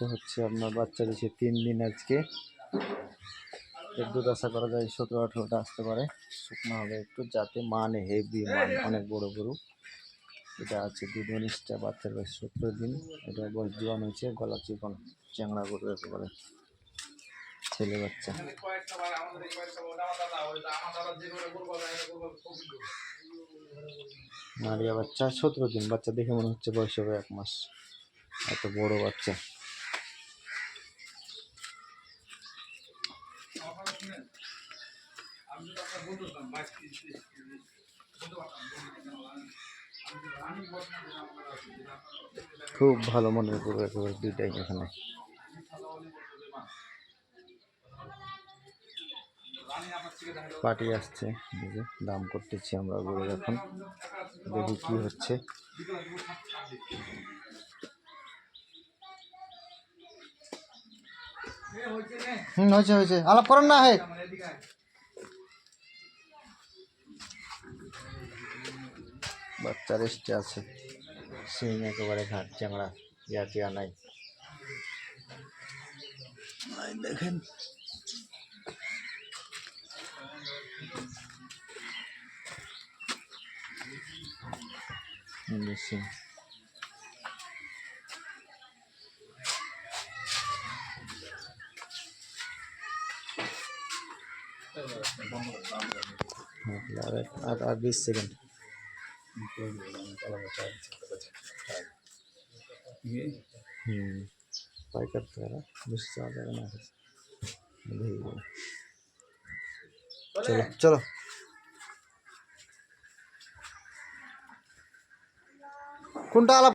এটা হচ্ছে আপনার বাচ্চা দিচ্ছে 3 দিন আজকে। এর দুধ আশা করা যায় 17-18টা আসতে পারে। শুকনো হবে একটু, যাতে মানে হেভি মান, অনেক বড় গরু। এটা আছে দুধ 19টা, বাচ্চার বয়স 17 দিন। এটা বয়স জোয়ান হয়েছে, গলা চিকন, চ্যাংড়া গরু একেবারে, ছেলে বাচ্চা। নারিয়া বাচ্চা 17 দিন, বাচ্চা দেখে মনে হচ্ছে বয়স হবে 1 মাস, এত বড় বাচ্চা। খুব ভালো মনের গরু একেবারে, দুইটাই এখানে। পার্টি আসছে, দাম করতেছি আমরা গরুর, এখন দেখি কি হচ্ছে। হয়েছে হয়েছে, আলাপ করেন না। হে বাচ্চা রেস্টে আছে, সিং একেবারে ঘাট চ্যাংড়া, টিয়া নাই। দেখেন সিং। আর 20 সেকেন্ড। পাইকার তো এরা বেশি চাওয়া যাবে না। চলো চলো, কোনটা আলাপ।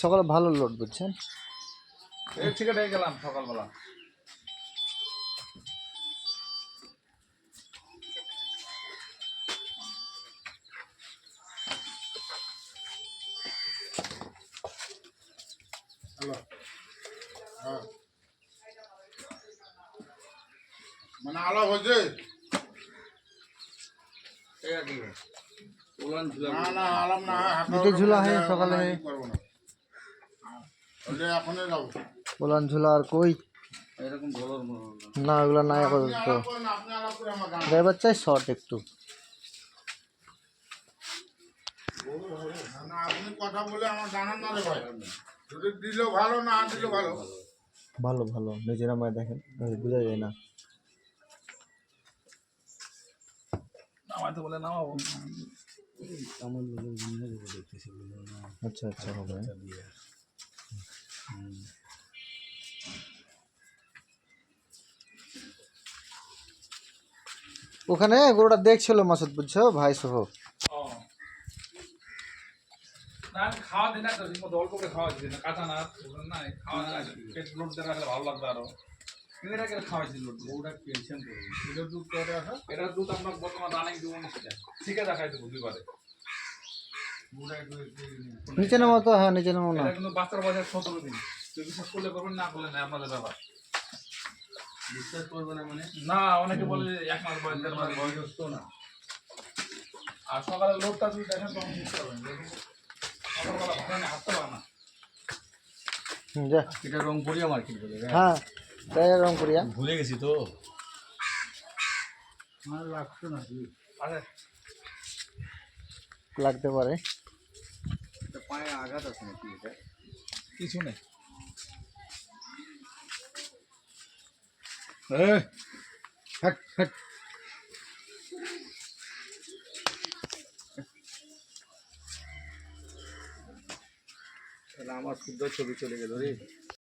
সকালে ভালো লোড বুঝছেন, ঠিক আছে গেলাম সকালবেলা। মানে আলাপ হয়েছে ঝুলা হয় সকালে, পোলান ঝুলা আর কই না, ওগুলো নাই আপাতত। গাই বাচ্চাই শর্ট একটু। আপনি কথা বলে আমার জানান না রে ভাই, যদি দিলেও ভালো, না দিলেও ভালো। ভালো ভালো, নিজের আমায় দেখেন, বোঝা যায় না। নামাইতে বলে নামাবো। আচ্ছা আচ্ছা হবে। ওখানে গরুটা দেখছিল মাসুদ, বুঝছো, ভাই সহ। খাওয়া দিন না, অল্প করে খাওয়া দিন না, কাঁচা না খাওয়া পেট লোড দিয়ে রাখলে ভালো লাগবে আরো। এটাকে খাওয়াইছি লোড, ওটা ক্যালসিয়াম করে এটার দুধ করে রাখা। এটার দুধ আমরা বর্তমান রানিং দেবো 19টা, ঠিক আছে দেখাই দেবো 2বারে। নিচে নামো তো, হ্যাঁ নিচে নামো না। এটা কিন্তু বাচ্চার বয়স 17 দিন। তুই বিশ্বাস করলে করবেন, না করলে না, আপনাদের ব্যাপার। বিশ্বাস করবে না মানে না, অনেকে বলে 1 মাস বয়স, 1.5 মাস বয়স হতো না। আর সকালে লোডটা যদি দেখেন তখন বুঝতে পারবেন, সকালবেলা ভালো না, হাঁটতে পারে না। এটা রংপুরিয়া মার্কেট বলে। হ্যাঁ তাই, রংপুরিয়া ভুলে গেছি তো, আমার লাগতো না। আরে লাগতে পারে, পায়ে আঘাত আছে নাকি? এটা কিছু নেই। Hot hot. তাহলে আমার শুদ্ধ ছবি চলে গেল রে।